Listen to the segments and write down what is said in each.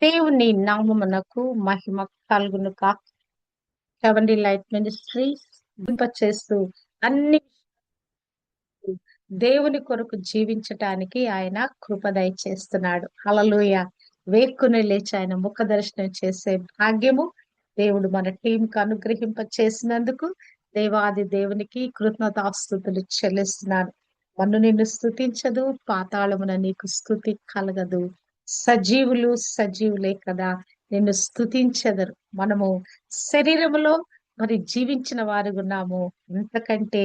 దేవుని నామమునకు మహిమ కలుగును కాక. హెవెన్లీ లైట్ మినిస్ట్రీస్ చేస్తూ అన్ని దేవుని కొరకు జీవించటానికి ఆయన కృప దయచేస్తున్నాడు. హల్లెలూయా. వేక్కుని లేచి ఆయన ముఖ దర్శనం చేసే భాగ్యము దేవుడు మన టీంకు అనుగ్రహింప చేసినందుకు దేవాది దేవునికి కృతజ్ఞతాస్తుతులు చెల్లిస్తున్నాను. మన్ను నిన్ను స్తుతించదు, పాతాళమున నీకు స్తుతి కలగదు. సజీవులే కదా నిన్ను స్తుతించెదరు. మనము శరీరములో మరి జీవించిన వారు ఉన్నాము, అంతకంటే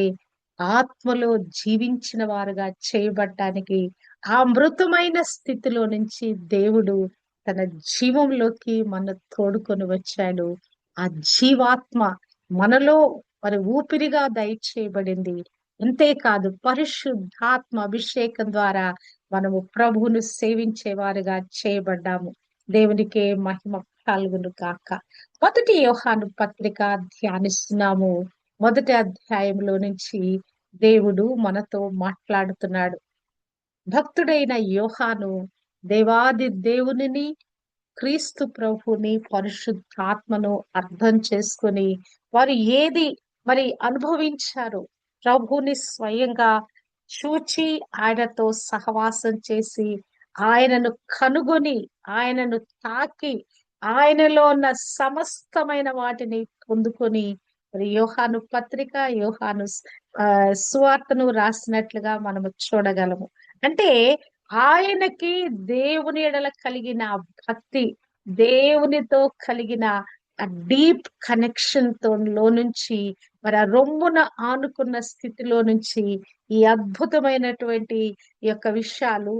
ఆత్మలో జీవించిన వారుగా చేయబడ్డానికి ఆ మృతమైన స్థితిలో నుంచి దేవుడు తన జీవంలోకి మన తోడుకొని వచ్చాడు. ఆ జీవాత్మ మనలో మరి ఊపిరిగా దయచేయబడింది. అంతేకాదు పరిశుద్ధాత్మ అభిషేకం ద్వారా మనము ప్రభువును సేవించే వారుగా చేయబడ్డాము. దేవునికే మహిమ కలుగును కాక. మొదటి యోహాను పత్రిక ధ్యానిస్తున్నాము. మొదటి అధ్యాయంలో నుంచి దేవుడు మనతో మాట్లాడుతున్నాడు. భక్తుడైన యోహాను దేవాది దేవునిని, క్రీస్తు ప్రభుని, పరిశుద్ధాత్మను అర్థం చేసుకొని వారు ఏది మరి అనుభవించారు, ప్రభుని స్వయంగా చూచి ఆయనతో సహవాసం చేసి ఆయనను కనుగొని ఆయనను తాకి ఆయనలో ఉన్న సమస్తమైన వాటిని పొందుకొని మరి యోహాను పత్రిక, యోహాను సువార్తను రాసినట్లుగా మనము చూడగలము. అంటే ఆయనకి దేవుని ఎడల కలిగిన భక్తి, దేవునితో కలిగిన ఆ డీప్ కనెక్షన్ లో నుంచి మరి ఆ రొమ్మున ఆనుకున్న స్థితిలో నుంచి ఈ అద్భుతమైనటువంటి ఈ యొక్క విషయాలు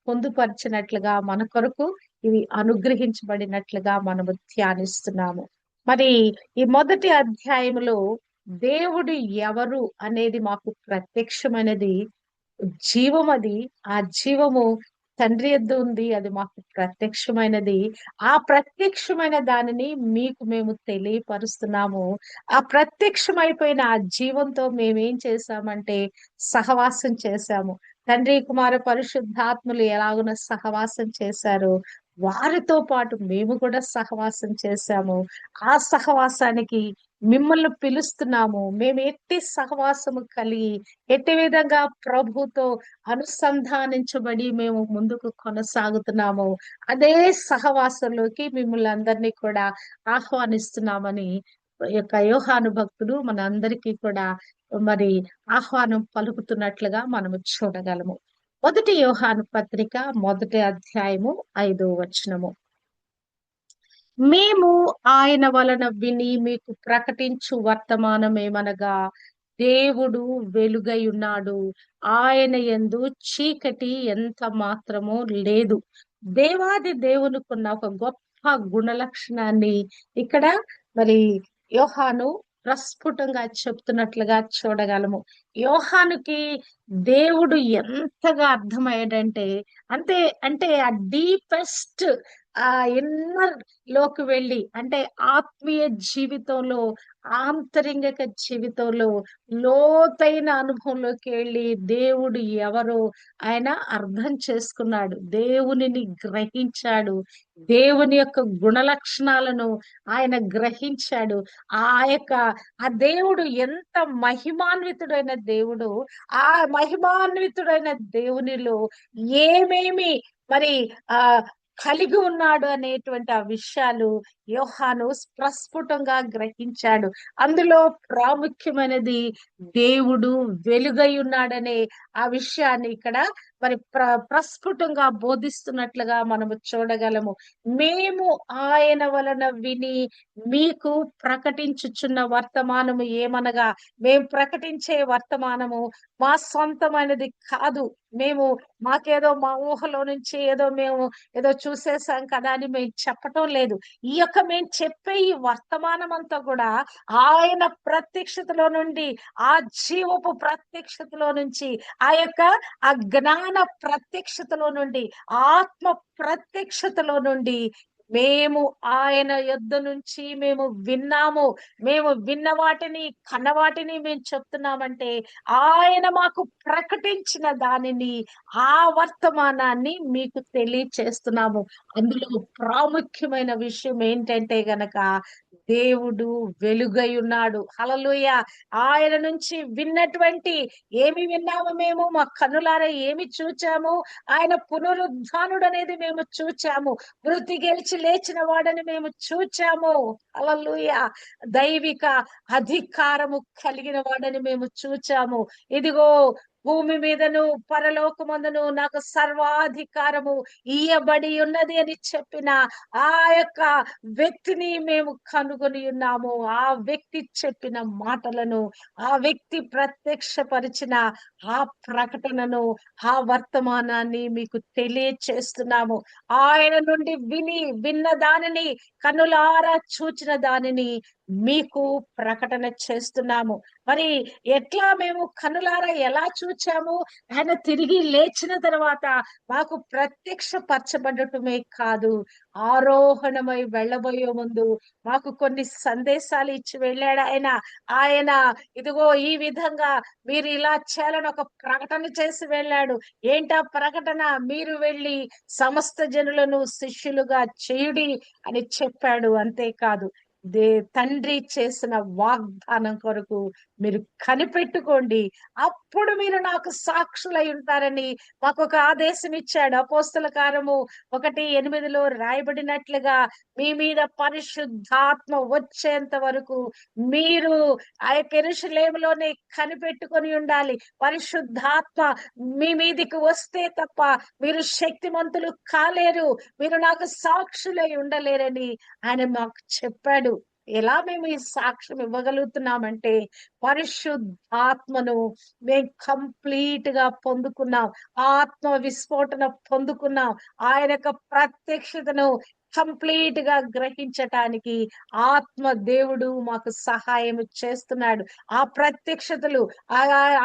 పొందుపరిచినట్లుగా మన కొరకు ఇవి అనుగ్రహించబడినట్లుగా మనము ధ్యానిస్తున్నాము. మరి ఈ మొదటి అధ్యాయంలో దేవుడు ఎవరు అనేది మాకు ప్రత్యక్షమైనది. జీవం అది, ఆ జీవము తండ్రి యొద్ద ఉంది, అది మాకు ప్రత్యక్షమైనది. ఆ ప్రత్యక్షమైన దానిని మీకు మేము తెలియపరుస్తున్నాము. ఆ ప్రత్యక్షమైపోయిన ఆ జీవంతో మేమేం చేశామంటే సహవాసం చేశాము. తండ్రి కుమార పరిశుద్ధాత్మలు ఎలాగున సహవాసం చేశారో వారితో పాటు మేము కూడా సహవాసం చేశాము. ఆ సహవాసానికి మిమ్మల్ని పిలుస్తున్నాము. మేము ఎట్టి సహవాసము కలిగి ఎట్టి విధంగా ప్రభుతో అనుసంధానించబడి మేము ముందుకు కొనసాగుతున్నాము, అదే సహవాసంలోకి మిమ్మల్ని అందరినీ కూడా ఆహ్వానిస్తున్నామని ఈ యొక్క యోహాను భక్తుడు మన అందరికీ కూడా మరి ఆహ్వానం పలుకుతున్నట్లుగా మనము చూడగలము. మొదటి యోహాను పత్రిక మొదటి అధ్యాయము 5వ వచనము. మేము ఆయన వలన విని మీకు ప్రకటించు వర్తమానం ఏమనగా, దేవుడు వెలుగై ఉన్నాడు, ఆయన యందు చీకటి ఎంత మాత్రమో లేదు. దేవాది దేవునికున్న ఒక గొప్ప గుణ లక్షణాన్ని ఇక్కడ మరి యోహాను ప్రస్ఫుటంగా చెప్తున్నట్లుగా చూడగలము. యోహానుకి దేవుడు ఎంతగా అర్థమయ్యాడంటే, అంటే అంటే ఆ డీపెస్ట్ ఆ ఇన్నర్ లోకి వెళ్ళి, అంటే ఆత్మీయ జీవితంలో, ఆంతరింగిక జీవితంలో లోతైన అనుభవంలోకి వెళ్ళి దేవుడు ఎవరో ఆయన అర్థం చేసుకున్నాడు, దేవునిని గ్రహించాడు, దేవుని యొక్క గుణ లక్షణాలను ఆయన గ్రహించాడు. ఆ దేవుడు ఎంత మహిమాన్వితుడైన దేవుడు, ఆ మహిమాన్వితుడైన దేవునిలో ఏమేమి మరి ఆ కలిగి ఉన్నాడు అనేటువంటి ఆ విషయాలు యోహాను ప్రస్ఫుటంగా గ్రహించాడు. అందులో ప్రాముఖ్యమైనది దేవుడు వెలుగై ఉన్నాడనే ఆ విషయాన్ని ఇక్కడ మరి ప్రస్ఫుటంగా బోధిస్తున్నట్లుగా మనము చూడగలము. మేము ఆయన వలన విని మీకు ప్రకటించుచున్న వర్తమానము ఏమనగా, మేము ప్రకటించే వర్తమానము మా సొంతమైనది కాదు. మాకేదో మా ఊహలో నుంచి ఏదో చూసేసాం కదా అని మేము చెప్పటం లేదు. మేము చెప్పే ఈ వర్తమానం అంతా కూడా ఆయన ప్రత్యక్షతలో నుండి, ఆ జీవపు ప్రత్యక్షతలో నుంచి, ఆ జ్ఞాన ప్రత్యక్షతలో నుండి, ఆత్మ ప్రత్యక్షతలో నుండి మేము ఆయన యొద్ద నుంచి మేము విన్నాము, మేము విన్న వాటిని కన్న వాటిని మేము చెప్తున్నామంటే ఆయన మాకు ప్రకటించిన దానిని, ఆ వర్తమానాన్ని మీకు తెలియచేస్తున్నాము. అందులో ప్రాముఖ్యమైన విషయం ఏంటంటే గనక దేవుడు వెలుగై ఉన్నాడు. హల్లెలూయా. ఆయన నుంచి విన్నటువంటి, ఏమి విన్నాము మేము, మా కన్నులారా ఏమి చూచాము, ఆయన పునరుద్ధానుడు అనేది మేము చూచాము, మృతి గెలిచి లేచిన వాడని మేము చూచాము. హల్లెలూయా. దైవిక అధికారము కలిగిన వాడని మేము చూచాము. ఇదిగో భూమి మీదను పరలోకమందును నాకు సర్వాధికారము ఇయ్యబడి ఉన్నది అని చెప్పిన ఆ యొక్క వ్యక్తిని మేము కనుగొని ఉన్నాము. ఆ వ్యక్తి చెప్పిన మాటలను, ఆ వ్యక్తి ప్రత్యక్షపరిచిన ఆ ప్రకటనను, ఆ వర్తమానాన్ని మీకు తెలియచేస్తున్నాము. ఆయన నుండి విన్న దానిని, కన్నులారా చూచిన దానిని మీకు ప్రకటన చేస్తున్నాము. మరి ఎట్లా మేము కన్నులారా ఎలా చూచాము? ఆయన తిరిగి లేచిన తర్వాత మాకు ప్రత్యక్ష పరచబడటమే కాదు, ఆరోహణమై వెళ్ళబోయే ముందు మాకు కొన్ని సందేశాలు ఇచ్చి వెళ్ళాడు ఆయన. ఆయన ఇదిగో ఈ విధంగా మీరు ఇలా చేయాలని ఒక ప్రకటన చేసి వెళ్ళాడు. ఏంటా ప్రకటన? మీరు వెళ్ళి సమస్త జనులను శిష్యులుగా చేయుడి అని చెప్పాడు. అంతేకాదు, తండ్రి చేసిన వాగ్దానం కొరకు మీరు కనిపెట్టుకోండి, అప్పుడు మీరు నాకు సాక్షులై ఉంటారని మాకు ఒక ఆదేశం ఇచ్చాడు. అపోస్తల కార్యము 1:8 రాయబడినట్లుగా మీ మీద పరిశుద్ధాత్మ వచ్చేంత వరకు మీరు ఆ యొక్క యెరూషలేములోనే కనిపెట్టుకొని ఉండాలి. పరిశుద్ధాత్మ మీ మీదికి వస్తే తప్ప మీరు శక్తిమంతులు కాలేరు, మీరు నాకు సాక్షులై ఉండలేరని ఆయన మాకు చెప్పాడు. ఎలా మేము ఈ సాక్ష్యం ఇవ్వగలుగుతున్నామంటే పరిశుద్ధాత్మను మేము కంప్లీట్ గా పొందుకున్నాం, ఆత్మ విస్ఫోటన పొందుకున్నాం. ఆయన యొక్క ప్రత్యక్షతను కంప్లీట్ గా గ్రహించటానికి ఆత్మ దేవుడు మాకు సహాయం చేస్తున్నాడు. ఆ ప్రత్యక్షతలు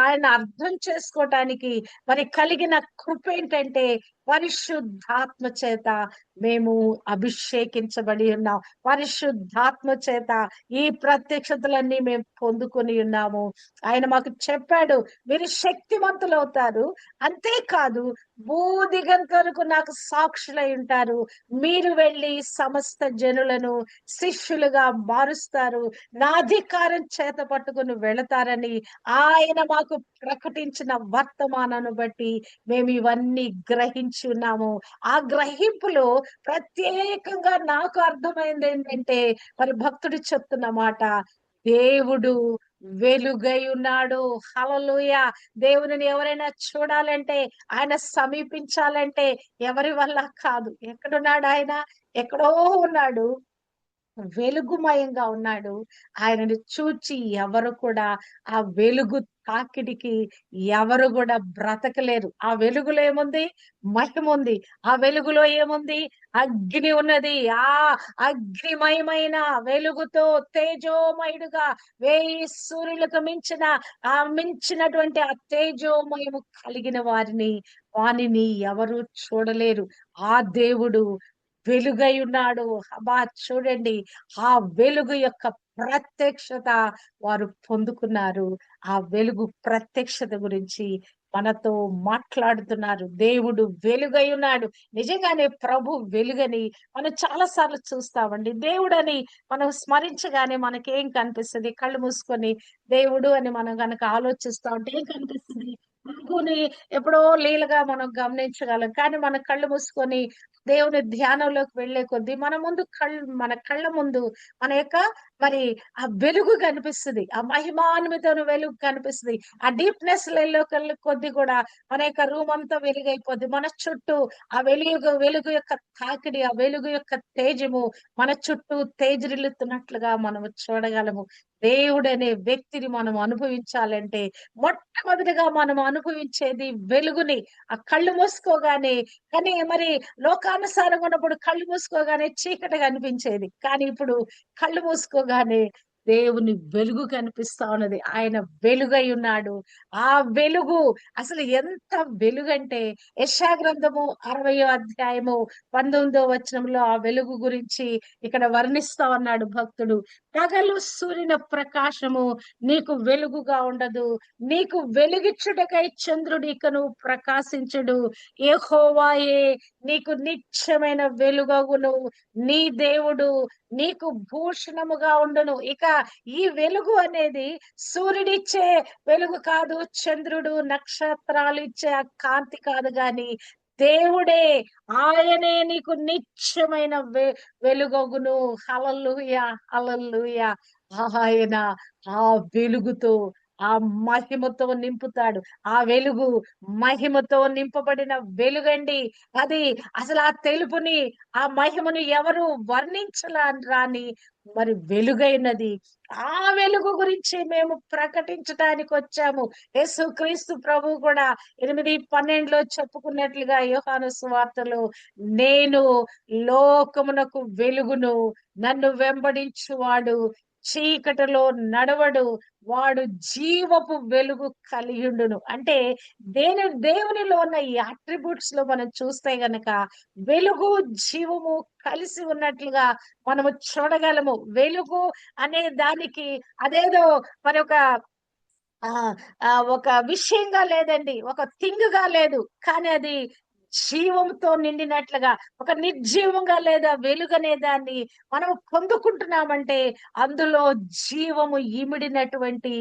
ఆయన అర్థం చేసుకోవటానికి మరి కలిగిన కృప ఏంటంటే పరిశుద్ధాత్మ చేత మేము అభిషేకించబడి ఉన్నాం. పరిశుద్ధాత్మ చేత ఈ ప్రత్యక్షతలన్నీ మేము పొందుకొని ఉన్నాము. ఆయన మాకు చెప్పాడు, మీరు శక్తిమంతులు అవుతారు, అంతేకాదు భూదిగంతలకు నాకు సాక్షులై ఉంటారు. మీరు వెళ్ళి సమస్త జనులను శిష్యులుగా మారుస్తారు, నా అధికారం చేత పట్టుకుని వెళతారని ఆయన మాకు ప్రకటించిన వర్తమానాన్ని బట్టి మేము ఇవన్నీ గ్రహించి ఉన్నాము. ఆ గ్రహింపులో ప్రత్యేకంగా నాకు అర్థమైంది ఏంటంటే, మరి భక్తుడు చెప్తున్న మాట, దేవుడు వెలుగై ఉన్నాడు. హల్లెలూయా. దేవునిని ఎవరైనా చూడాలంటే, ఆయన సమీపించాలంటే ఎవరి వల్ల కాదు. ఎక్కడున్నాడు ఆయన? ఎక్కడో ఉన్నాడు, వెలుగుమయంగా ఉన్నాడు. ఆయనను చూచి ఎవరు కూడా ఆ వెలుగు తాకిడికి ఎవరు కూడా బ్రతకలేరు. ఆ వెలుగులో ఏముంది? మహిమ ఉంది. ఆ వెలుగులో ఏముంది? అగ్ని ఉన్నది. ఆ అగ్నిమయమైన వెలుగుతో తేజోమయుడుగా 1000 సూర్యులకు మించినటువంటి ఆ తేజోమయము కలిగిన వానిని ఎవరు చూడలేరు. ఆ దేవుడు వెలుగై ఉన్నాడు. అబ్బా చూడండి, ఆ వెలుగు యొక్క ప్రత్యక్షత వారు పొందుకున్నారు. ఆ వెలుగు ప్రత్యక్షత గురించి మనతో మాట్లాడుతున్నారు. దేవుడు వెలుగై ఉన్నాడు. నిజంగానే ప్రభు వెలుగని మనం చాలా సార్లు చూస్తామండి. దేవుడని మనం స్మరించగానే మనకేం కనిపిస్తది? కళ్ళు మూసుకొని దేవుడు అని మనం గనక ఆలోచిస్తా ఉంటే ఏం కనిపిస్తుంది? ప్రభువుని ఎప్పుడో లీలగా మనం గమనించగలం. కానీ మన కళ్ళు మూసుకొని దేవుని ధ్యానంలోకి వెళ్ళే కొద్దీ మన కళ్ళ ముందు మన యొక్క మరి ఆ వెలుగు కనిపిస్తది. ఆ మహిమాన్వితమైన వెలుగు కనిపిస్తది. ఆ డీప్‌నెస్ లెల్లోకెళ్ళే కొద్దీ కూడా మన యొక్క రూమ్ అంతా వెలుగైపోద్ది. మన చుట్టూ ఆ వెలుగు యొక్క తాకిడి, ఆ వెలుగు యొక్క తేజము మన చుట్టూ తేజరిల్లుతున్నట్లుగా మనము చూడగలము. దేవుడనే వ్యక్తిని మనం అనుభవించాలంటే మొట్టమొదటిగా మనం అనుభవించేది వెలుగుని. ఆ కళ్ళు మూసుకోగానే, కానీ మరి లోకానుసారంగా ఉన్నప్పుడు కళ్ళు మూసుకోగానే చీకటిగా అనిపించేది. కానీ ఇప్పుడు కళ్ళు మూసుకోగానే దేవుని వెలుగు కనిపిస్తా ఉన్నది. ఆయన వెలుగై ఉన్నాడు. ఆ వెలుగు అసలు ఎంత వెలుగంటే యెషయా గ్రంథము 60వ అధ్యాయము 19వ వచనంలో ఆ వెలుగు గురించి ఇక్కడ వర్ణిస్తా ఉన్నాడు భక్తుడు. పగలు సూర్యుని ప్రకాశము నీకు వెలుగుగా ఉండదు, నీకు వెలుగిచ్చుటకై చంద్రుడు ఇకను ప్రకాశించుడు, యెహోవాయే నీకు నిత్యమైన వెలుగగును, నీ దేవుడు నీకు భూషణముగా ఉండును. ఇక ఈ వెలుగు అనేది సూర్యుడిచ్చే వెలుగు కాదు, చంద్రుడు నక్షత్రాలు ఇచ్చే ఆ కాంతి కాదు, గాని దేవుడే, ఆయనే నీకు నిత్యమైన వెలుగగును. హల్లెలూయా, హల్లెలూయా. ఆయన ఆ వెలుగుతో, ఆ మహిమతో నింపుతాడు. ఆ వెలుగు మహిమతో నింపబడిన వెలుగండి అది. అసలు ఆ తెలుపుని, ఆ మహిమను ఎవరు రాని మరి వెలుగైనది. ఆ వెలుగు గురించి మేము ప్రకటించడానికి వచ్చాము. యేసుక్రీస్తు ప్రభు కూడా 8:12లో చెప్పుకున్నట్లుగా యోహాను సువార్తలో, నేను లోకమునకు వెలుగును, నన్ను వెంబడించువాడు చీకటిలో నడవడు, వాడు జీవపు వెలుగు కలిగిండును. అంటే దేవునిలో ఉన్న ఈ అట్రిబ్యూట్స్ లో మనం చూస్తే గనక వెలుగు జీవము కలిసి ఉన్నట్లుగా మనము చూడగలము. వెలుగు అనే దానికి అదేదో మరి ఆ ఒక విషయంగా లేదండి, ఒక థింగ్ గా లేదు, కానీ అది జీవంతో నిండినట్లుగా, ఒక నిర్జీవంగా లేదా వెలుగనే దాన్ని మనం పొందుకుంటున్నామంటే అందులో జీవము ఇమిడినటువంటి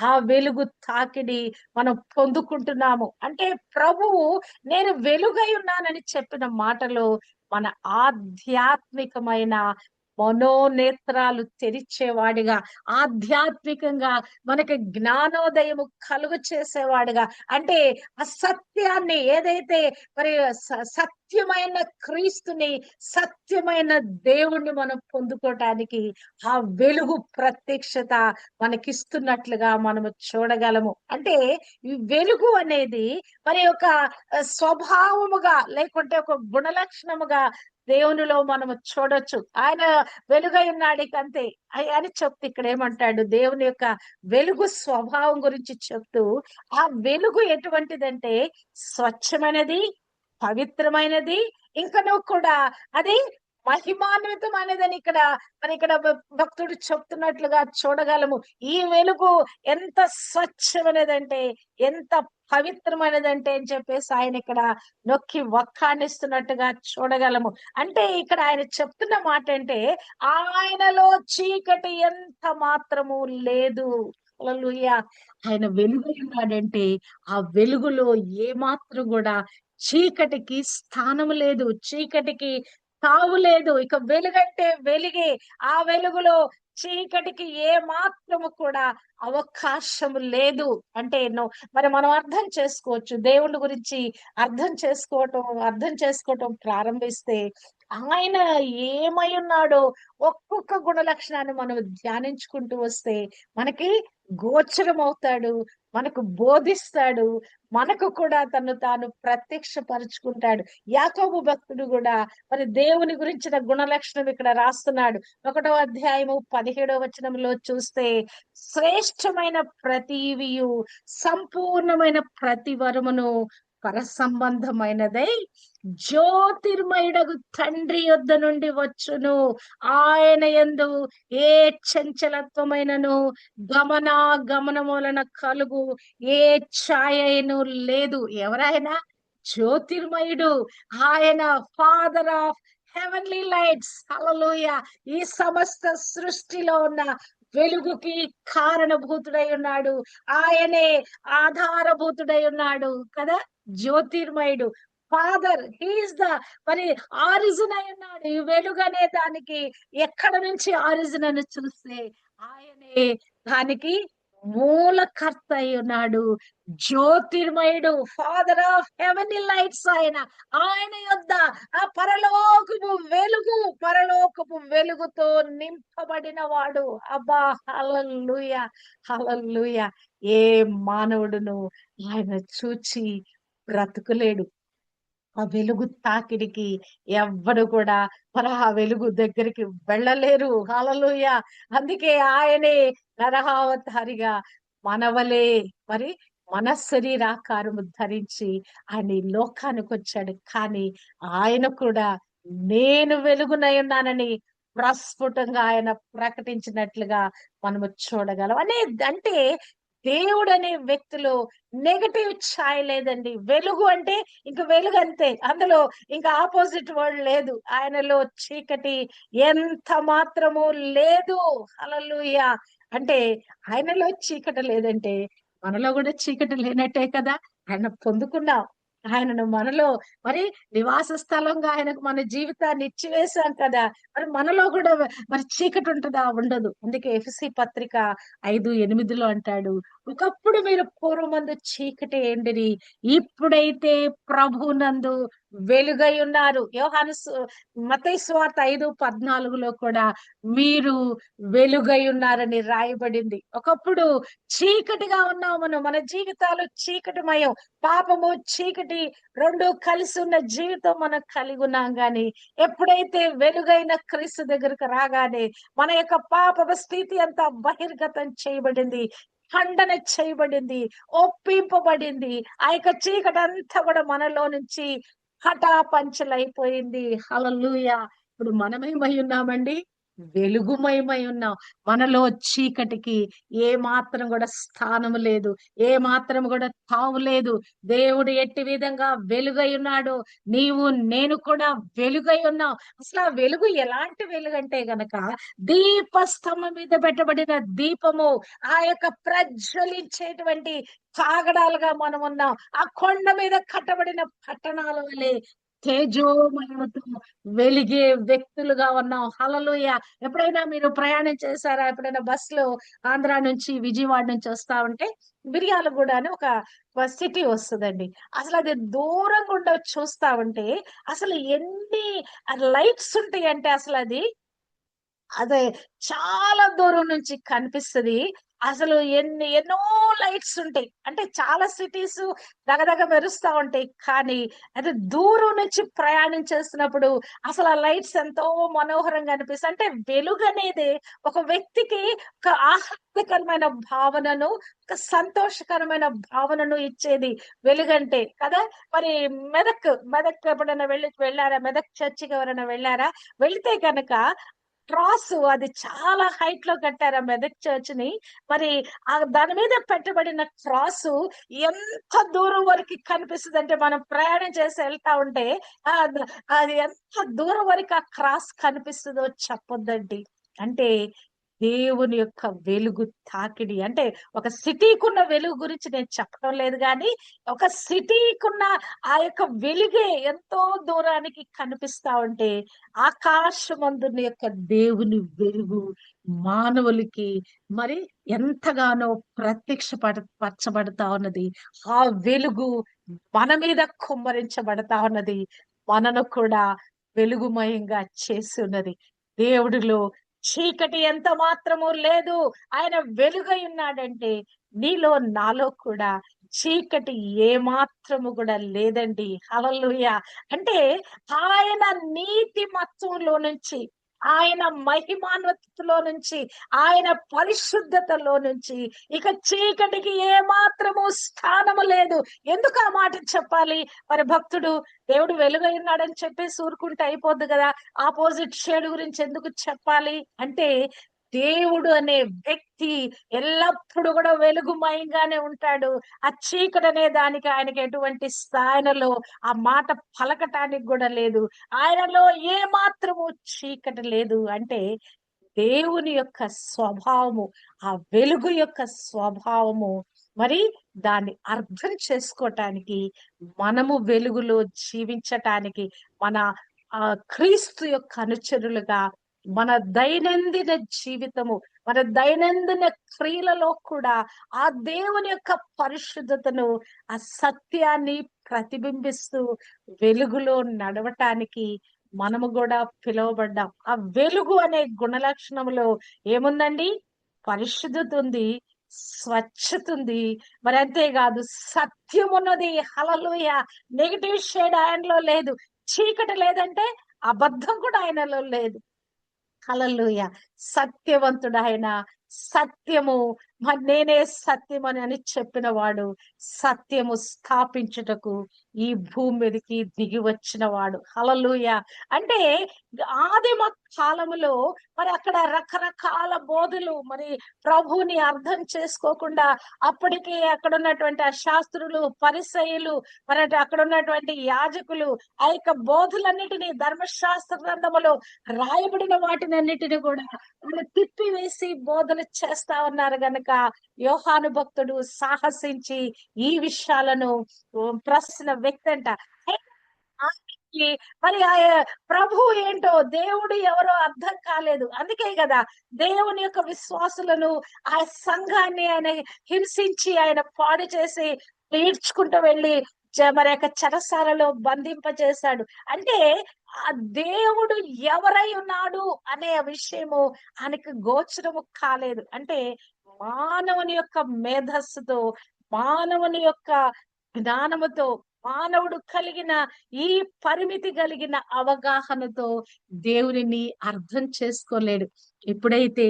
ఆ వెలుగు తాకిడి మనం పొందుకుంటున్నాము. అంటే ప్రభువు నేను వెలుగై ఉన్నానని చెప్పిన మాటలో మన ఆధ్యాత్మికమైన మనోనేత్రాలు తెరిచేవాడిగా, ఆధ్యాత్మికంగా మనకి జ్ఞానోదయము కలుగు చేసేవాడుగా, అంటే ఆ సత్యాన్ని ఏదైతే మరి సత్యమైన క్రీస్తుని, సత్యమైన దేవుణ్ణి మనం పొందుకోవటానికి ఆ వెలుగు ప్రత్యక్షత మనకిస్తున్నట్లుగా మనము చూడగలము. అంటే ఈ వెలుగు అనేది మరి ఒక స్వభావముగా లేకుంటే ఒక గుణలక్షణముగా దేవునిలో మనము చూడొచ్చు. ఆయన వెలుగై ఉన్నాడు అంతే అని చెప్తూ ఇక్కడ ఏమంటాడు, దేవుని యొక్క వెలుగు స్వభావం గురించి చెప్తూ, ఆ వెలుగు ఎటువంటిదంటే స్వచ్ఛమైనది, పవిత్రమైనది, ఇంకనూ కూడా అది మహిమాన్వితమైనదని ఇక్కడ మరి ఇక్కడ భక్తుడు చెప్తున్నట్లుగా చూడగలము. ఈ వెలుగు ఎంత స్వచ్ఛమైనదంటే, ఎంత పవిత్రమైనదంటే అని చెప్పేసి ఆయన ఇక్కడ నొక్కి వక్కాణిస్తున్నట్టుగా చూడగలము. అంటే ఇక్కడ ఆయన చెప్తున్న మాట అంటే ఆయనలో చీకటి ఎంత మాత్రము లేదు. హల్లెలూయా. ఆయన వెలుగై ఉన్నాడంటే ఆ వెలుగులో ఏ మాత్రం కూడా చీకటికి స్థానం లేదు, చీకటికి తావు లేదు. ఇక వెలుగంటే వెలిగే, ఆ వెలుగులో చీకటికి ఏ మాత్రము కూడా అవకాశం లేదు. అంటే మరి మనం అర్థం చేసుకోవచ్చు, దేవుని గురించి అర్థం చేసుకోవటం ప్రారంభిస్తే ఆయన ఏమై ఉన్నాడో ఒక్కొక్క గుణ లక్షణాన్ని మనం ధ్యానించుకుంటూ వస్తే మనకి గోచరం అవుతాడు, మనకు బోధిస్తాడు, మనకు కూడా తను తాను ప్రత్యక్షపరుచుకుంటాడు. యాకోబు భక్తుడు కూడా మరి దేవుని గురించిన గుణలక్షణం ఇక్కడ రాస్తున్నాడు. 1వ అధ్యాయము 17వ వచనంలో చూస్తే, శ్రేష్టమైన ప్రతివియు సంపూర్ణమైన ప్రతి వరమును పరసంబంధమైనదై జ్యోతిర్మయుడగు తండ్రి యొద్ద నుండి వచ్చును, ఆయన యందు ఏ చంచలత్వమైనను గమనములన కలుగు ఏ ఛాయను లేదు. ఎవరైనా జ్యోతిర్మయుడు, ఆయన ఫాదర్ ఆఫ్ హెవెన్లీ లైట్స్. హల్లెలూయా. ఈ సమస్త సృష్టిలో ఉన్న వెలుగుకి కారణభూతుడై ఉన్నాడు, ఆయనే ఆధారభూతుడై ఉన్నాడు కదా. జ్యోతిర్మయుడు, ఫాదర్, హీఈస్ ద మరి ఆరిజిన్ అయి ఉన్నాడు. ఈ వెలుగు అనే దానికి ఎక్కడ నుంచి ఆరిజిన్ అని చూస్తే ఆయనే దానికి మూలకర్త అయి ఉన్నాడు. జ్యోతిర్మయుడు, ఫాదర్ ఆఫ్ హెవెన్లీ లైట్స్, ఆయన యొద్ద ఆ పరలోకపు వెలుగుతో నింపబడిన వాడు. అబ్బా, హల్లెలూయా, హల్లెలూయా. ఏ మానవుడును ఆయన చూచి బ్రతుకులేడు. ఆ వెలుగు తాకిడికి ఎవ్వడు కూడా మరి ఆ వెలుగు దగ్గరికి వెళ్ళలేరు. హల్లెలూయా. అందుకే ఆయనే నరహావతారిగా మనవలే మరి మన శరీరాకారము ధరించి ఆయన ఈ లోకానికి వచ్చాడు. కానీ ఆయన కూడా నేను వెలుగునై ఉన్నానని ప్రస్ఫుటంగా ఆయన ప్రకటించినట్లుగా మనము చూడగలం. అంటే దేవుడు అనే వ్యక్తిలో నెగటివ్ ఛాయ లేదండి. వెలుగు అంటే ఇంక వెలుగు అంతే. అందులో ఇంకా ఆపోజిట్ వర్డ్ లేదు. ఆయనలో చీకటి ఎంత మాత్రము లేదు. హల్లెలూయా. అంటే ఆయనలో చీకటి లేదంటే మనలో కూడా చీకటి లేనట్టే కదా. ఆయన పొందుకున్నాం. ఆయనను మనలో మరి నివాస స్థలంగా ఆయనకు మన జీవితాన్ని ఇచ్చివేశాం కదా. మరి మనలో కూడా మరి చీకటి ఉంటదా? ఉండదు. అందుకే ఎఫెసీ పత్రిక 5:8 అంటాడు, ఒకప్పుడు మీరు పూర్వమందు చీకటి ఎండిరి, ఇప్పుడైతే ప్రభునందు వెలుగై ఉన్నారు. మత్తయి సువార్త 5:14 కూడా మీరు వెలుగై ఉన్నారని రాయబడింది. ఒకప్పుడు చీకటిగా ఉన్నాం మనం. మన జీవితాలు చీకటిమయం. పాపము, చీకటి రెండు కలిసి ఉన్న జీవితం మనం కలిగి ఉన్నాం. గాని ఎప్పుడైతే వెలుగైన క్రీస్తు దగ్గరకు రాగానే మన యొక్క పాపపు స్థితి అంతా బహిర్గతం చేయబడింది, ఖండన చేయబడింది, ఒప్పింపబడింది. ఆ యొక్క చీకటి అంతా కూడా మనలో నుంచి హఠాపంచలైపోయింది. హల్లెలూయా. ఇప్పుడు మనమేమై ఉన్నామండి? వెలుగుమయమై ఉన్నాం. మనలో చీకటికి ఏ మాత్రం కూడా స్థానం లేదు. ఏ మాత్రం కూడా తావు లేదు. దేవుడు ఎట్టి విధంగా వెలుగై ఉన్నాడో నీవు నేను కూడా వెలుగై ఉన్నాం. అసలు ఆ వెలుగు ఎలాంటి వెలుగంటే గనక దీపస్తంభం మీద పెట్టబడిన దీపము, ఆ యొక్క ప్రజ్వలించేటువంటి కాగడాలుగా మనం ఉన్నాం. ఆ కొండ మీద కట్టబడిన పట్టణాల వలె తేజోమయముతో వెలిగే వ్యక్తులుగా ఉన్నాం. హల్లెలూయా. ఎప్పుడైనా మీరు ప్రయాణం చేశారా? ఎప్పుడైనా బస్సులో ఆంధ్ర నుంచి విజయవాడ నుంచి వస్తా ఉంటే మిర్యాలగూడ అని ఒక సిటీ వస్తదండి. అసలు అది దూరం గుండా చూస్తా ఉంటే అసలు ఎన్ని లైట్స్ ఉంటాయంటే అసలు అదే చాలా దూరం నుంచి కనిపిస్తది. అసలు ఎన్నో లైట్స్ ఉంటాయి. అంటే చాలా సిటీస్ దగదగ మెరుస్తా ఉంటాయి. కానీ అది దూరం నుంచి ప్రయాణం చేస్తున్నప్పుడు అసలు ఆ లైట్స్ ఎంతో మనోహరంగా అనిపిస్తాయి. అంటే వెలుగనేది ఒక వ్యక్తికి ఒక ఆహ్లాదకరమైన భావనను, ఒక సంతోషకరమైన భావనను ఇచ్చేది వెలుగంటే కదా! మరి మెదక్ ఎప్పుడైనా వెళ్లారా? మెదక్ చర్చికి ఎవరైనా వెళ్లారా? వెళితే గనక అది చాలా హైట్ లో కట్టారు ఆ మెదక్ చర్చ్ ని. మరి దాని మీద పెట్టబడిన క్రాసు ఎంత దూరం వరకు కనిపిస్తుంది అంటే మనం ప్రయాణం చేసి వెళ్తా ఉంటే ఆ అది ఎంత దూరం వరకు ఆ క్రాస్ కనిపిస్తుందో చెప్పొద్దండి. అంటే దేవుని యొక్క వెలుగు తాకిడి అంటే ఒక సిటీకున్న వెలుగు గురించి నేను చెప్పడం లేదు గాని ఒక సిటీకున్న ఆ యొక్క వెలుగే ఎంతో దూరానికి కనిపిస్తా ఉంటే ఆకాశమందుని యొక్క దేవుని వెలుగు మానవులకి మరి ఎంతగానో పరచబడతా ఉన్నది. ఆ వెలుగు మన మీద కుమ్మరించబడతా ఉన్నది. మనను కూడా వెలుగుమయంగా చేసి ఉన్నది. దేవుడిలో చీకటి ఎంత మాత్రము లేదు. ఆయన వెలుగై ఉన్నాడంటే నీలో నాలో కూడా చీకటి ఏ మాత్రము కూడా లేదండి. హల్లెలూయా. అంటే ఆయన నీతిమత్వంలో నుంచి, ఆయన మహిమాన్వితలో నుంచి, ఆయన పరిశుద్ధతలో నుంచి ఇక చీకటికి ఏ మాత్రము స్థానము లేదు. ఎందుకు ఆ మాట చెప్పాలి? మరి భక్తుడు దేవుడు వెలుగై ఉన్నాడని చెప్పేసి ఊరుకుంటే అయిపోద్ది కదా. ఆపోజిట్ షేడ్ గురించి ఎందుకు చెప్పాలి అంటే దేవుడు అనే వ్యక్తి ఎల్లప్పుడూ కూడా వెలుగుమయంగానే ఉంటాడు. ఆ చీకటి అనే దానికి ఆయనకి ఎటువంటి స్థాయిలో ఆ మాట పలకటానికి కూడా లేదు. ఆయనలో ఏ మాత్రము చీకటి లేదు. అంటే దేవుని యొక్క స్వభావము, ఆ వెలుగు యొక్క స్వభావము మరి దాన్ని అర్థం చేసుకోవటానికి, మనము వెలుగులో జీవించటానికి, మన క్రీస్తు యొక్క అనుచరులుగా మన దైనందిన జీవితము, మన దైనందిన క్రియలలో కూడా ఆ దేవుని యొక్క పరిశుద్ధతను, ఆ సత్యాన్ని ప్రతిబింబిస్తూ వెలుగులో నడవటానికి మనము కూడా పిలువబడ్డాం. ఆ వెలుగు అనే గుణ లక్షణంలో ఏముందండి? పరిశుద్ధత ఉంది, స్వచ్ఛత ఉంది. మరి అంతేకాదు సత్యం ఉన్నది. హల్లెలూయా. నెగటివ్ షేడ్ ఆయనలో లేదు. చీకటి లేదంటే అబద్ధం కూడా ఆయనలో లేదు. హల్లెలూయా. సత్యవంతుడు ఆయన. సత్యము, మరి నేనే సత్యం అని చెప్పిన వాడు, సత్యము స్థాపించుటకు ఈ భూమి మీదకి దిగి వచ్చిన వాడు. హల్లెలూయా. అంటే ఆదిమ కాలములో మరి అక్కడ రకరకాల బోధలు, మరి ప్రభువుని అర్థం చేసుకోకుండా అప్పటికి అక్కడ ఉన్నటువంటి ఆ శాస్త్రులు, పరిసయ్యులు, మరి అక్కడ ఉన్నటువంటి యాజకులు ఆ యొక్క బోధలన్నిటినీ, ధర్మశాస్త్ర గ్రంథములో రాయబడిన వాటినన్నిటిని కూడా వాళ్ళు తిప్పివేసి బోధన చేస్తా ఉన్నారు గనక యోహాను భక్తుడు సాహసించి ఈ విషయాలను ప్రశ్న వ్యక్తి అంట. ఆయనకి మరి ఆ ప్రభు ఏంటో, దేవుడు ఎవరో అర్థం కాలేదు. అందుకే కదా దేవుని యొక్క విశ్వాసులను, ఆ సంఘాన్ని ఆయన హింసించి, ఆయన పాడు చేసి ఈడ్చుకుంటూ వెళ్ళి మరి యొక్క చెరసాలలో బంధింపజేశాడు. అంటే ఆ దేవుడు ఎవరై ఉన్నాడు అనే విషయము ఆయనకు గోచరము కాలేదు. అంటే మానవుని యొక్క మేధస్సుతో, మానవుని యొక్క జ్ఞానముతో, మానవుడు కలిగిన ఈ పరిమితి కలిగిన అవగాహనతో దేవునిని అర్థం చేసుకోలేడు. ఎప్పుడైతే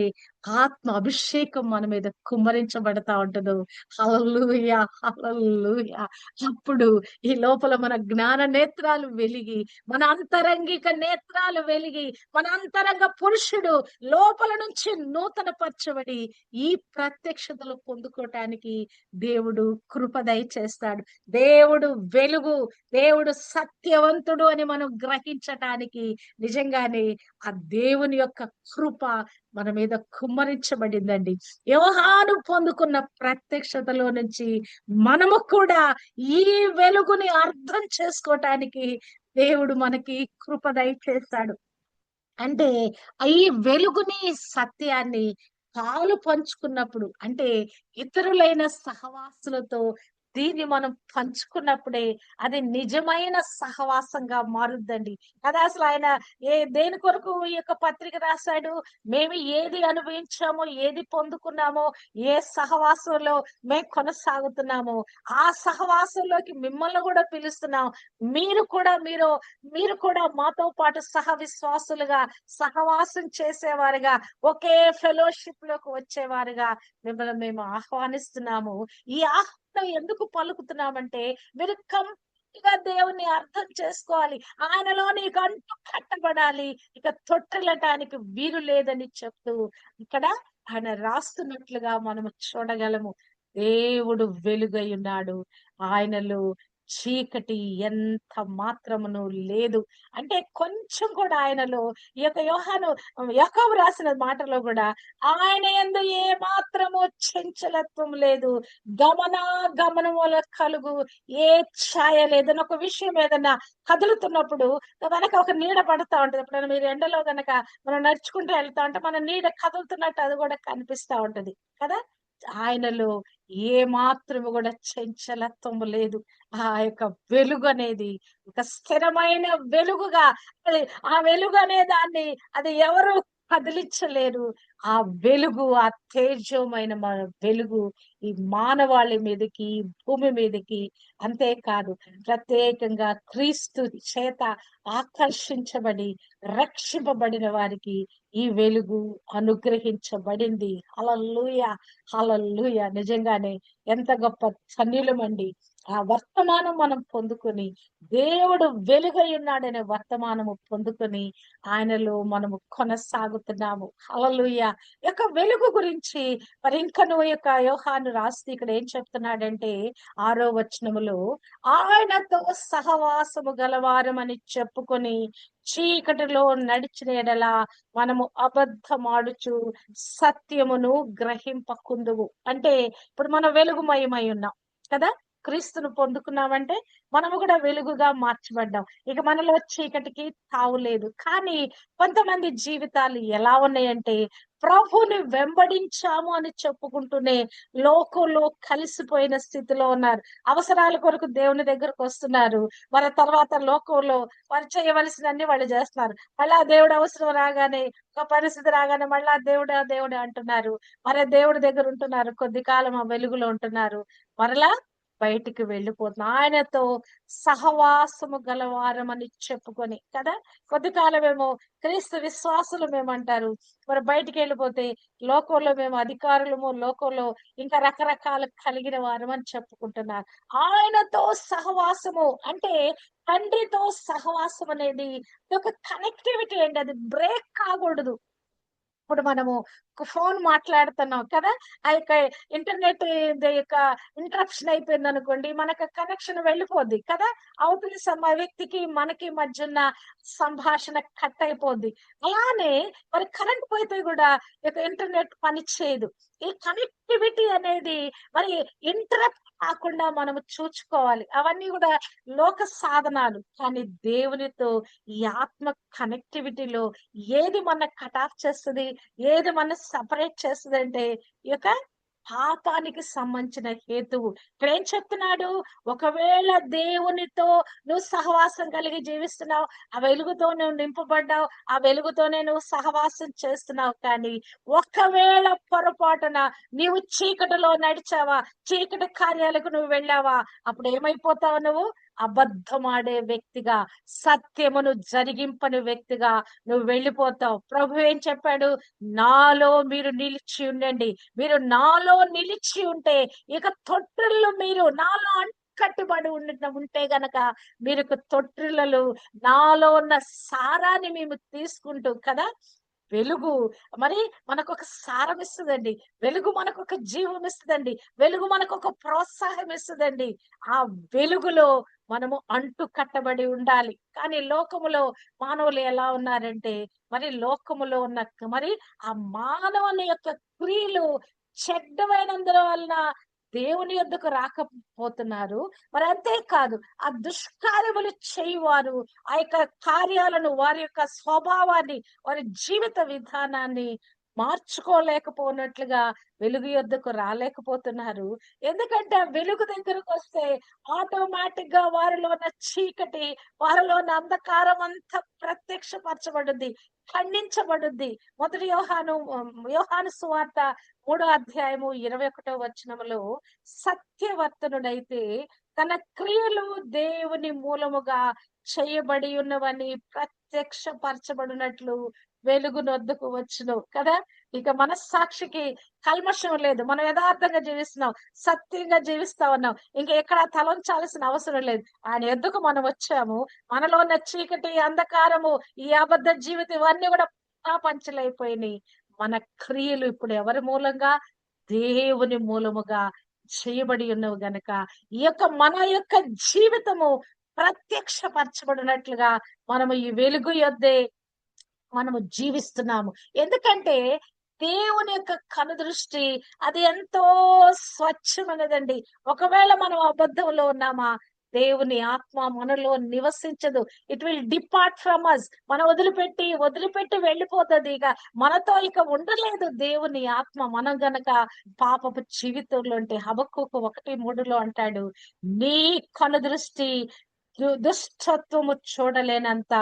ఆత్మ అభిషేకం మన మీద కుమ్మరించబడతా ఉంటుందో, హల్లెలూయా, హల్లెలూయా, అప్పుడు ఈ లోపల మన జ్ఞాన నేత్రాలు వెలిగి, మన అంతరంగిక నేత్రాలు వెలిగి, మన అంతరంగ పురుషుడు లోపల నుంచి నూతన పరచబడి ఈ ప్రత్యక్షతలు పొందుకోవటానికి దేవుడు కృప దయచేస్తాడు. దేవుడు వెలుగు, దేవుడు సత్యవంతుడు అని మనం గ్రహించటానికి నిజంగానే ఆ దేవుని యొక్క కృప మన మీద కుమ్మరించబడిందండి. యోహాను పొందుకున్న ప్రత్యక్షతలో నుంచి మనము కూడా ఈ వెలుగుని అర్థం చేసుకోవటానికి దేవుడు మనకి కృప దయచేస్తాడు. అంటే ఈ వెలుగుని, సత్యాన్ని పాలు పంచుకున్నప్పుడు, అంటే ఇతరులైన సహవాసులతో దీన్ని మనం పంచుకున్నప్పుడే అది నిజమైన సహవాసంగా మారుద్దండి. కదా అసలు ఆయన దేని కొరకు ఈ యొక్క పత్రిక రాశాడు? మేము ఏది అనుభవించామో, ఏది పొందుకున్నామో, ఏ సహవాసంలో మేము కొనసాగుతున్నామో ఆ సహవాసంలోకి మిమ్మల్ని కూడా పిలుస్తున్నాం. మీరు కూడా మాతో పాటు సహ విశ్వాసులుగా, సహవాసం చేసేవారుగా, ఒకే ఫెలోషిప్ లోకి వచ్చేవారుగా మిమ్మల్ని మేము ఆహ్వానిస్తున్నాము. ఈ ఆహ్వానం ఎందుకు పలుకుతున్నామంటే మీరు కంప్లీట్గా దేవుని అర్థం చేసుకోవాలి. ఆయనలో నీకు అంటూ కట్టబడాలి. ఇక తొట్టిల్లటానికి వీలు లేదని చెప్తూ ఇక్కడ ఆయన రాస్తున్నట్లుగా మనము చూడగలము. దేవుడు వెలుగై ఉన్నాడు. ఆయనలో చీకటి ఎంత మాత్రమును లేదు. అంటే కొంచెం కూడా ఆయనలో, ఈ యొక్క యాకోబు రాసిన మాటలో కూడా ఆయన యందు ఏ మాత్రము చంచలత్వం లేదు, గమనముల కలుగు ఏ ఛాయ లేదని. ఒక విషయం ఏదన్నా కదులుతున్నప్పుడు వెనక ఒక నీడ పడతా ఉంటది. ఎప్పుడైనా మీరు ఎండలో గనక మనం నడుచుకుంటూ వెళ్తా ఉంటే మన నీడ కదులుతున్నట్టు అది కూడా కనిపిస్తా ఉంటది కదా. ఆయనలో ఏ మాత్రము కూడా చంచలత్వము లేదు. ఆ యొక్క వెలుగు అనేది ఒక స్థిరమైన వెలుగుగా, ఆ వెలుగు అనే దాన్ని అది ఎవరు కదిలించలేరు. ఆ వెలుగు, ఆ తేజమైన వెలుగు ఈ మానవాళి మీదకి, ఈ భూమి మీదకి, అంతేకాదు ప్రత్యేకంగా క్రీస్తు చేత ఆకర్షించబడి రక్షింపబడిన వారికి ఈ వెలుగు అనుగ్రహించబడింది. హల్లెలూయా, హల్లెలూయా. నిజంగానే ఎంత గొప్ప ధన్యులమండి. ఆ వర్తమానం మనం పొందుకొని, దేవుడు వెలుగై ఉన్నాడనే వర్తమానము పొందుకొని ఆయనలో మనము కొనసాగుతున్నాము. హల్లెలూయా. యొక్క వెలుగు గురించి మరి ఇంకను యొక్క యోహాను రాసి ఇక్కడ ఏం చెప్తున్నాడంటే 6వ వచనములో, ఆయనతో సహవాసము గలవారమని చెప్పుకొని చీకటిలో నడిచిన ఎడల మనము అబద్ధమాడుచు సత్యమును గ్రహింపకుందువు. అంటే ఇప్పుడు మనం వెలుగుమయమై ఉన్నాం కదా. క్రీస్తును పొందుకున్నామంటే మనము కూడా వెలుగుగా మార్చబడ్డాం. ఇక మనలో చీకటికి తావు లేదు. కానీ కొంతమంది జీవితాలు ఎలా ఉన్నాయంటే, ప్రభువుని వెంబడించాము అని చెప్పుకుంటూనే లోకంలో కలిసిపోయిన స్థితిలో ఉన్నారు. అవసరాల కొరకు దేవుని దగ్గరకొస్తున్నారు. మరి తర్వాత లోకంలో వారు చేయవలసినన్ని వాళ్ళు చేస్తున్నారు. మళ్ళా దేవుడు అవసరం రాగానే, ఒక పరిస్థితి రాగానే మళ్ళా దేవుడా, దేవుడా అంటున్నారు. మరి దేవుడి దగ్గర ఉంటున్నారు. కొద్ది కాలం ఆ వెలుగులో ఉంటున్నారు. మరలా బయటికి వెళ్ళిపోతున్నారు. ఆయనతో సహవాసము గలవారమని చెప్పుకొని కదా! కొద్ది కాలమేమో క్రీస్తు విశ్వాసులమేమంటారు. మరి బయటికి వెళ్ళిపోతే లోకంలో మేము అధికారులము, లోకంలో ఇంకా రకరకాలు కలిగిన వారమని చెప్పుకుంటున్నారు. ఆయనతో సహవాసము అంటే తండ్రితో సహవాసం అనేది ఒక కనెక్టివిటీ అండి. అది బ్రేక్ కాకూడదు. ఇప్పుడు మనము ఫోన్ మాట్లాడుతున్నాం కదా! ఆ యొక్క ఇంటర్నెట్ యొక్క ఇంటరప్షన్ అయిపోయిందనుకోండి, మనకు కనెక్షన్ వెళ్ళిపోద్ది కదా! అవతలి వ్యక్తికి మనకి మధ్యున్న సంభాషణ కట్ అయిపోద్ది. అలానే మరి కరెంట్ పోతే గూడా ఇక ఇంటర్నెట్ పని చేయదు. ఈ కనెక్టివిటీ అనేది మరి ఇంటరప్ట్ కాకుండా మనము చూసుకోవాలి. అవన్నీ గూడా లోక సాధనాలు. కానీ దేవునితో ఈ ఆత్మ కనెక్టివిటీలో ఏది మనకు కట్ ఆఫ్ చేస్తది? ఏది మన సెపరేట్ చేస్తదంటే, ఈ యొక్క పాపానికి సంబంధించిన హేతువు. ఇక్కడేం చెప్తున్నాడు? ఒకవేళ దేవునితో నువ్వు సహవాసం కలిగి జీవిస్తున్నావు. ఆ వెలుగుతో నువ్వు నింపబడ్డావు. ఆ వెలుగుతోనే నువ్వు సహవాసం చేస్తున్నావు. కానీ ఒకవేళ పొరపాటున నీవు చీకటిలో నడిచావా? చీకటి కార్యాలకు నువ్వు వెళ్ళావా? అప్పుడు ఏమైపోతావు నువ్వు? అబద్ధమాడే వ్యక్తిగా, సత్యమును జరిగింపని వ్యక్తిగా నువ్వు వెళ్ళిపోతావు. ప్రభు ఏం చెప్పాడు? నాలో మీరు నిలిచి ఉండండి. మీరు నాలో నిలిచి ఉంటే ఇక తొట్టిల్లు మీరు నాలో కట్టుబడి ఉంటే గనక మీరు తొట్టిల్లలు నాలో ఉన్న సారాన్ని మేము తీసుకుంటూ కదా వెలుగు మరి మనకొక సారం ఇస్తదండి. వెలుగు మనకొక జీవం ఇస్తదండి. వెలుగు మనకొక ప్రోత్సాహం ఇస్తదండి. ఆ వెలుగులో మనము అంటు కట్టబడి ఉండాలి. కానీ లోకములో మానవులు ఎలా ఉన్నారంటే, మరి లోకములో ఉన్న మరి ఆ మానవుని యొక్క క్రియలు చెడ్డమైనందున వలన దేవుని యొద్దకు రాకపోతున్నారు. మరి అంతే కాదు, ఆ దుష్కార్యములు చేయువారు ఆ యొక్క కార్యాలను, వారి యొక్క స్వభావాన్ని, వారి జీవిత విధానాన్ని మార్చుకోలేకపోయినట్లుగా వెలుగు యొద్దకు రాలేకపోతున్నారు. ఎందుకంటే ఆ వెలుగు దగ్గరకు వస్తే ఆటోమేటిక్ గా వారిలో ఉన్న చీకటి, వారిలో ఉన్న అంధకారం అంతా ప్రత్యక్షపరచబడుద్ది, ఖండించబడుద్ది. మొదటి యోహాను సువార్త 3 అధ్యాయము 21 వచనములో సత్యవర్తనుడైతే తన క్రియలు దేవుని మూలముగా చేయబడి ఉన్నవని ప్రత్యక్షపరచబడినట్లు వెలుగు నొద్దకు వచ్చును కదా! ఇక మనస్సాక్షికి కల్మషం లేదు. మనం యథార్థంగా జీవిస్తున్నాం. సత్యంగా జీవిస్తా ఉన్నాం. ఇంకా ఎక్కడ తలంచాల్సిన అవసరం లేదు. ఆయన యొద్దకు మనం వచ్చాము. మనలో ఉన్న చీకటి, అంధకారము, ఈ అబద్ధ జీవితం ఇవన్నీ కూడా పటాపంచలైపోయినాయి. మన క్రియలు ఇప్పుడు ఎవరి మూలంగా? దేవుని మూలముగా చేయబడి ఉన్నవి గనక మన యొక్క జీవితము ప్రత్యక్షపరచబడినట్లుగా మనము ఈ వెలుగు యొద్దే మనము జీవిస్తున్నాము. ఎందుకంటే దేవుని యొక్క కనుదృష్టి అది ఎంతో స్వచ్ఛమైనదండి. ఒకవేళ మనం అబద్ధంలో ఉన్నామా, దేవుని ఆత్మ మనలో నివసించదు. It will depart from us. మనం వదిలిపెట్టి వెళ్ళిపోతుంది. ఇక మనతో ఇక ఉండలేదు దేవుని ఆత్మ. మనం గనక పాపపు జీవితంలో ఉంటే హబక్కూకు 1:3 అంటాడు, నీ కనుదృష్టి దుష్టత్వము చూడలేనంత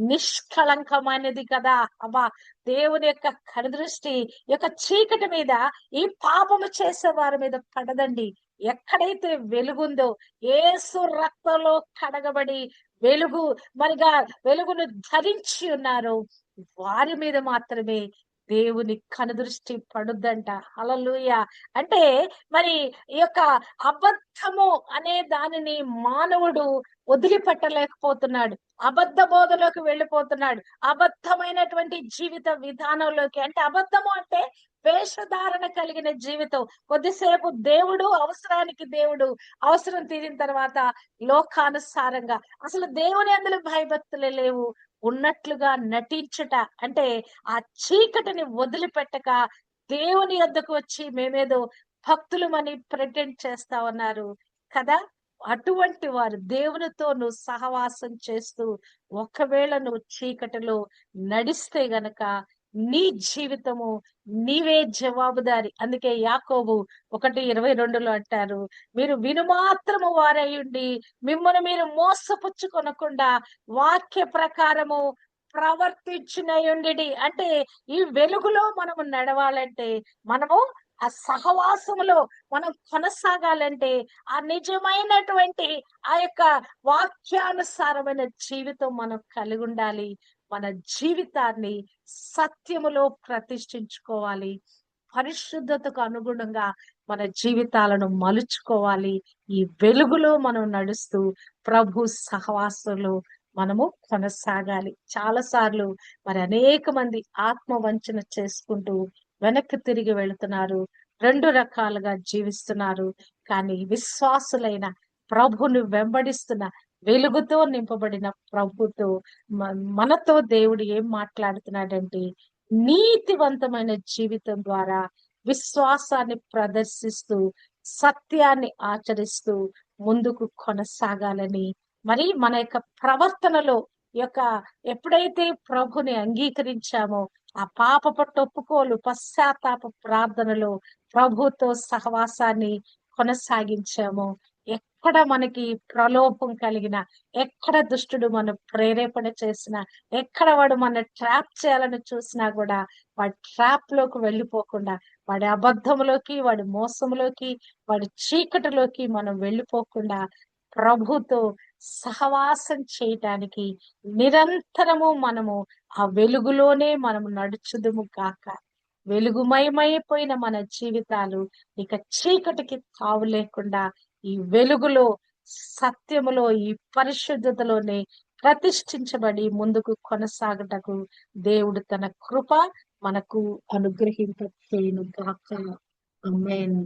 నిష్కళంకమైనది కదా. అబ్బా, దేవుని యొక్క కనుదృష్టి యొక్క చీకటి మీద, ఈ పాపము చేసే వారి మీద పడదండి. ఎక్కడైతే వెలుగుందో, యేసు రక్తంలో కడగబడి వెలుగు మరిగా వెలుగును ధరించి ఉన్నారో వారి మీద మాత్రమే దేవుని కనుదృష్టి పడుద్దంట. హల్లెలూయా. అంటే మరి ఈ యొక్క అబద్ధము అనే దానిని మానవుడు వదిలిపెట్టలేకపోతున్నాడు. అబద్ధ బోధలోకి వెళ్ళిపోతున్నాడు. అబద్ధమైనటువంటి జీవిత విధానంలోకి, అంటే అబద్ధము అంటే వేషధారణ కలిగిన జీవితం. కొద్దిసేపు దేవుడు, అవసరానికి దేవుడు, అవసరం తీరిన తర్వాత లోకానుసారంగా, అసలు దేవుని యందు భయభక్తులే లేవు. ఉన్నట్లుగా నటించుట, అంటే ఆ చీకటిని వదిలిపెట్టక దేవుని యొద్దకు వచ్చి మేమేదో భక్తులమని ప్రెటెండ్ చేస్తా ఉన్నారు. కదా. అటువంటి వారు దేవునితో నువ్వు సహవాసం చేస్తూ ఒకవేళ నువ్వు చీకటిలో నడిస్తే గనక నీ జీవితము నీవే జవాబుదారి. అందుకే యాకోబు 1:22లో అంటారు, మీరు వినుమాత్రము వారయ్యుండి మిమ్మల్ని మీరు మోసపుచ్చుకొనకుండా వాక్య ప్రకారము ప్రవర్తించునయుండిడి. అంటే ఈ వెలుగులో మనము నడవాలంటే, మనము ఆ సహవాసములో మనం కొనసాగాలంటే, ఆ నిజమైనటువంటి ఆ యొక్క వాక్యానుసారమైన జీవితం మనం కలిగి ఉండాలి. మన జీవితాన్ని సత్యములో ప్రతిష్ఠించుకోవాలి. పరిశుద్ధతకు అనుగుణంగా మన జీవితాలను మలుచుకోవాలి. ఈ వెలుగులో మనం నడుస్తూ ప్రభు సహవాసంలో మనము కొనసాగాలి. చాలా సార్లు మరి అనేక మంది ఆత్మ వంచన చేసుకుంటూ వెనక్కి తిరిగి వెళుతున్నారు. 2 రకాలుగా జీవిస్తున్నారు. కానీ విశ్వాసులైన ప్రభుని వెంబడిస్తున్న వెలుగుతో నింపబడిన ప్రభుతో మనతో దేవుడు ఏం మాట్లాడుతున్నాడంటే, నీతివంతమైన జీవితం ద్వారా విశ్వాసాన్ని ప్రదర్శిస్తూ సత్యాన్ని ఆచరిస్తూ ముందుకు కొనసాగాలని, మరి మన యొక్క ప్రవర్తనలో యొక్క ఎప్పుడైతే ప్రభుని అంగీకరించామో ఆ పాపపు పశ్చాత్తాప ప్రార్థనలో ప్రభుతో సహవాసాన్ని కొనసాగించామో, ఎక్కడ మనకి ప్రలోభం కలిగిన, ఎక్కడ దుష్టుడు మనం ప్రేరేపణ చేసినా, ఎక్కడ వాడు మన ట్రాప్ చేయాలని చూసినా కూడా వాడి ట్రాప్ లోకి వెళ్ళిపోకుండా, వాడి అబద్ధములోకి, వాడి మోసములోకి, వాడి చీకటిలోకి మనం వెళ్ళిపోకుండా ప్రభుతో సహవాసం చేయటానికి నిరంతరము మనము ఆ వెలుగులోనే మనం నడుచుదుము కాక. వెలుగుమయమైపోయిన మన జీవితాలు ఇక చీకటికి తావు లేకుండా ఈ వెలుగులో, సత్యములో, ఈ పరిశుద్ధతలోనే ప్రతిష్ఠించబడి ముందుకు కొనసాగుటకు దేవుడు తన కృప మనకు అనుగ్రహింపచేయును గాక. ఆమేన్.